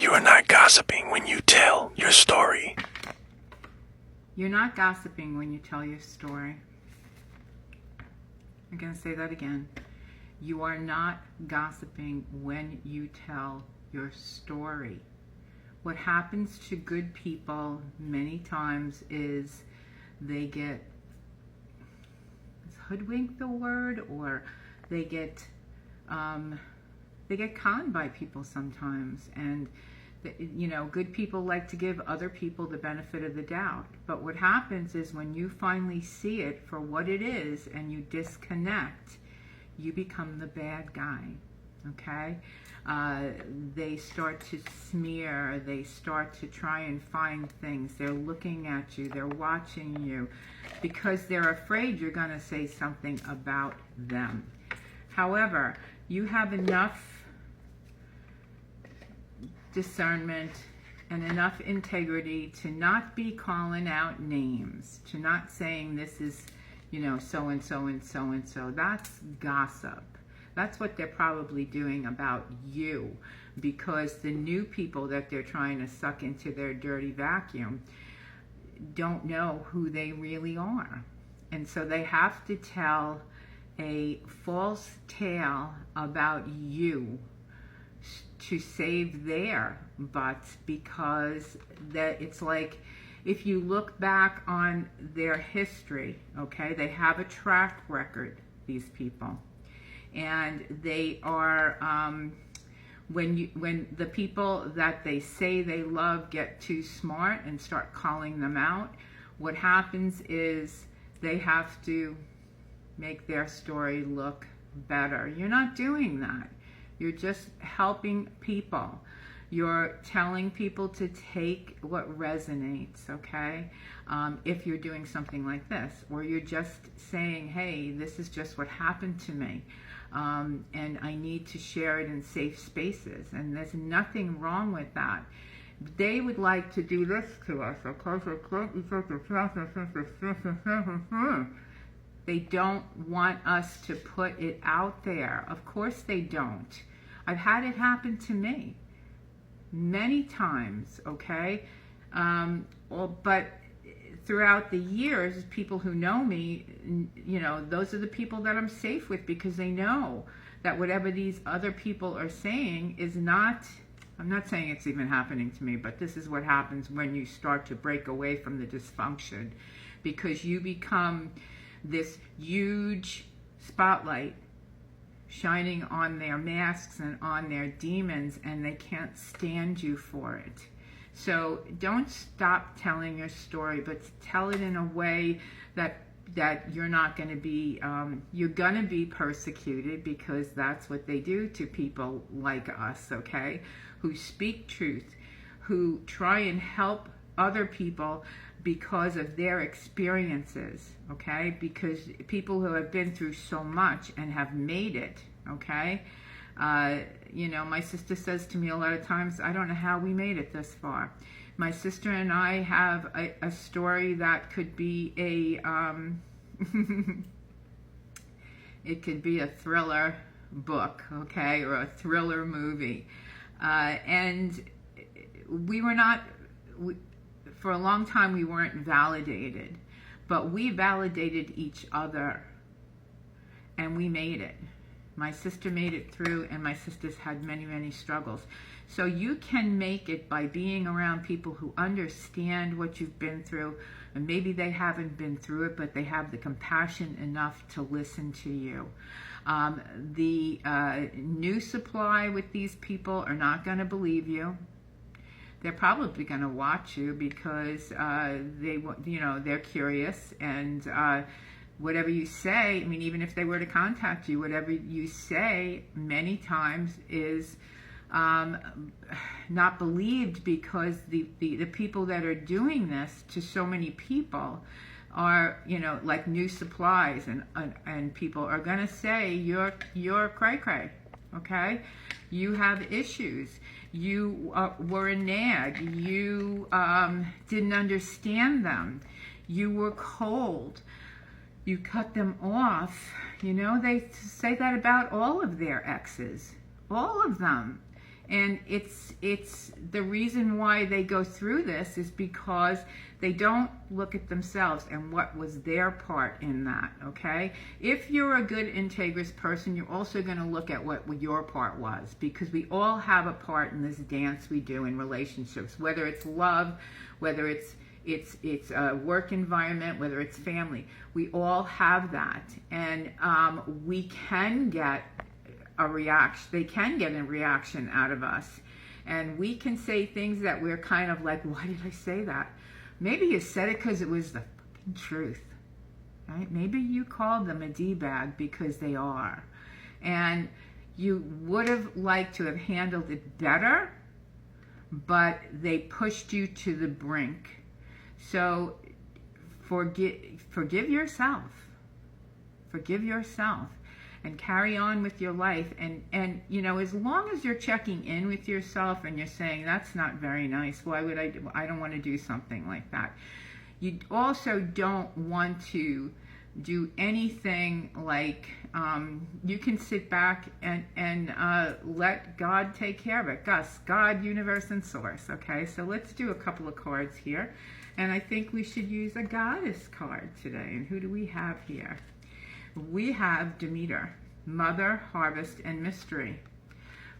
You are not gossiping when you tell your story. You're not gossiping when you tell your story. I'm going to say that again. You are not gossiping when you tell your story. What happens to good people many times is they get, is hoodwinked the word, or they get conned by people sometimes. And you know, good people like to give other people the benefit of the doubt. But what happens is when you finally see it for what it is and you disconnect, you become the bad guy, okay? They start to smear, they start to try and find things. They're looking at you, they're watching you, because they're afraid you're going to say something about them. However, you have enough discernment and enough integrity to not be calling out names, to not saying this is, you know, so and so and so and so. That's gossip. That's what they're probably doing about you, because the new people that they're trying to suck into their dirty vacuum don't know who they really are. And so they have to tell a false tale about you to save their butts, because that it's like, if you look back on their history, okay, they have a track record, these people, and they are when the people that they say they love get too smart and start calling them out, what happens is they have to make their story look better. You're not doing that. You're just helping people. You're telling people to take what resonates, okay? If you're doing something like this, or you're just saying, hey, this is just what happened to me, and I need to share it in safe spaces, and there's nothing wrong with that. They would like to do this to us, They don't want us to put it out there. Of course they don't. I've had it happen to me many times, okay? But throughout the years, people who know me, you know, those are the people that I'm safe with, because they know that whatever these other people are saying is not, I'm not saying it's even happening to me, but this is what happens when you start to break away from the dysfunction, because you become this huge spotlight shining on their masks and on their demons, and they can't stand you for it. So don't stop telling your story, but tell it in a way that you're not going to be, you're going to be persecuted, because that's what they do to people like us, okay, who speak truth, who try and help other people because of their experiences, okay? Because people who have been through so much and have made it, okay? You know, my sister says to me a lot of times, I don't know how we made it this far. My sister and I have a story that could be a, it could be a thriller book, okay, or a thriller movie. And we were not, for a long time we weren't validated, but we validated each other, and we made it. My sister made it through, and my sister's had many, many struggles. So you can make it by being around people who understand what you've been through, and maybe they haven't been through it, but they have the compassion enough to listen to you. The new supply with these people are not going to believe you. They're probably going to watch you, because they're curious, and whatever you say, I mean, even if they were to contact you, whatever you say many times is not believed, because the people that are doing this to so many people are, you know, like new supplies, and people are going to say you're cray-cray, okay? You have issues. You were a nag. You didn't understand them. You were cold. You cut them off. You know, they say that about all of their exes, all of them. And it's the reason why they go through this is because they don't look at themselves and what was their part in that, okay? If you're a good, integrous person, you're also going to look at what your part was, because we all have a part in this dance we do in relationships, whether it's love, whether it's a work environment, whether it's family. We all have that, and we can get a reaction. They can get a reaction out of us, and we can say things that we're kind of like, why did I say that? Maybe you said it because it was the fucking truth, right? Maybe you called them a D-bag because they are, and you would have liked to have handled it better, but they pushed you to the brink. So forgive yourself. Forgive yourself and carry on with your life. And you know, as long as you're checking in with yourself and you're saying, that's not very nice, why would I don't want to do something like that. You also don't want to do anything like, you can sit back and let God take care of it. Gus, God, universe, and source. Okay, so let's do a couple of cards here. And I think we should use a goddess card today. And who do we have here? We have Demeter, Mother, Harvest, and Mystery.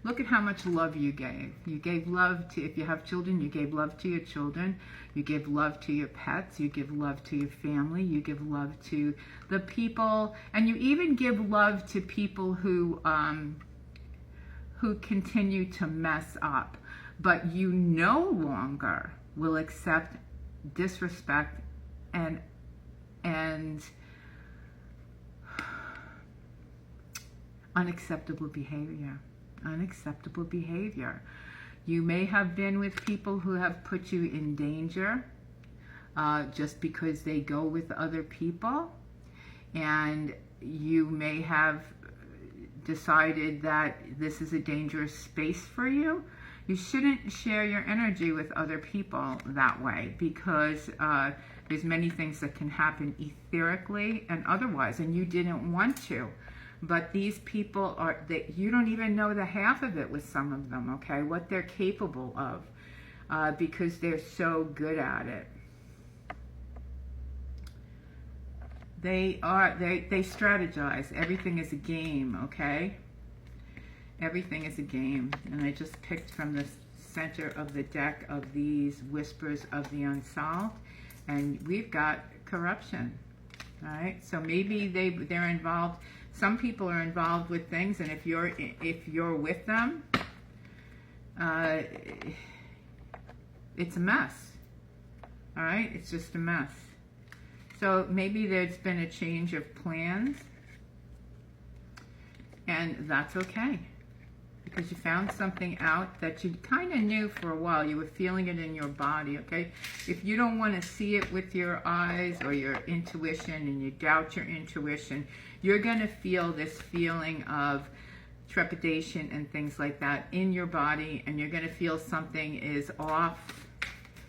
Look at how much love you gave. You gave love to, if you have children, you gave love to your children. You give love to your pets. You give love to your family. You give love to the people. And you even give love to people who continue to mess up. But you no longer will accept disrespect and unacceptable behavior. Unacceptable behavior. You may have been with people who have put you in danger just because they go with other people, and you may have decided that this is a dangerous space for you. You shouldn't share your energy with other people that way, because there's many things that can happen etherically and otherwise, and you didn't want to. But these people are, that you don't even know the half of it with some of them, okay, what they're capable of, because they're so good at it. They strategize. Everything is a game, okay? Everything is a game. And I just picked from the center of the deck of these Whispers of the Unsolved, and we've got corruption. All right, so maybe they're involved. Some people are involved with things, and if you're with them, it's a mess. All right, it's just a mess. So maybe there's been a change of plans, and that's okay, because you found something out that you kind of knew for a while. You were feeling it in your body, okay? If you don't want to see it with your eyes or your intuition, and you doubt your intuition, you're going to feel this feeling of trepidation and things like that in your body, and you're going to feel something is off,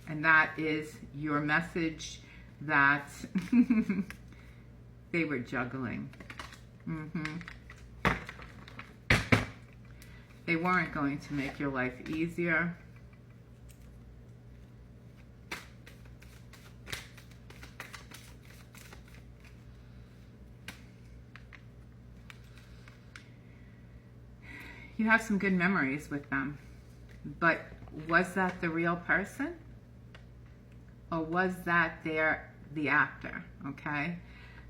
and that is your message that they were juggling. They weren't going to make your life easier. You have some good memories with them, but was that the real person? Or was that the actor, okay?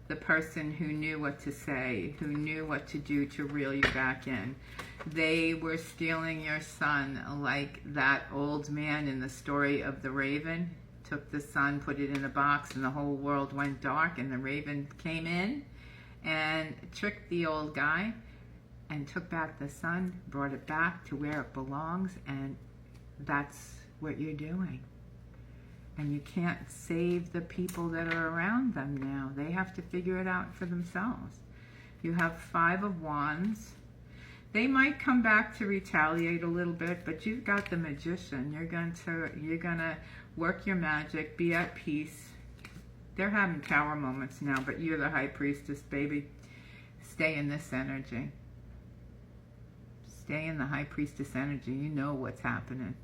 The person who knew what to say, who knew what to do to reel you back in. They were stealing your son, like that old man in the story of the raven. Took the son, put it in a box, and the whole world went dark, and the raven came in and tricked the old guy and took back the son, brought it back to where it belongs, and that's what you're doing. And you can't save the people that are around them now. They have to figure it out for themselves. You have 5 of Wands. They might come back to retaliate a little bit, but you've got the Magician. You're gonna work your magic, be at peace. They're having tower moments now, but you're the High Priestess, baby. Stay in this energy. Stay in the high priestess energy. You know what's happening.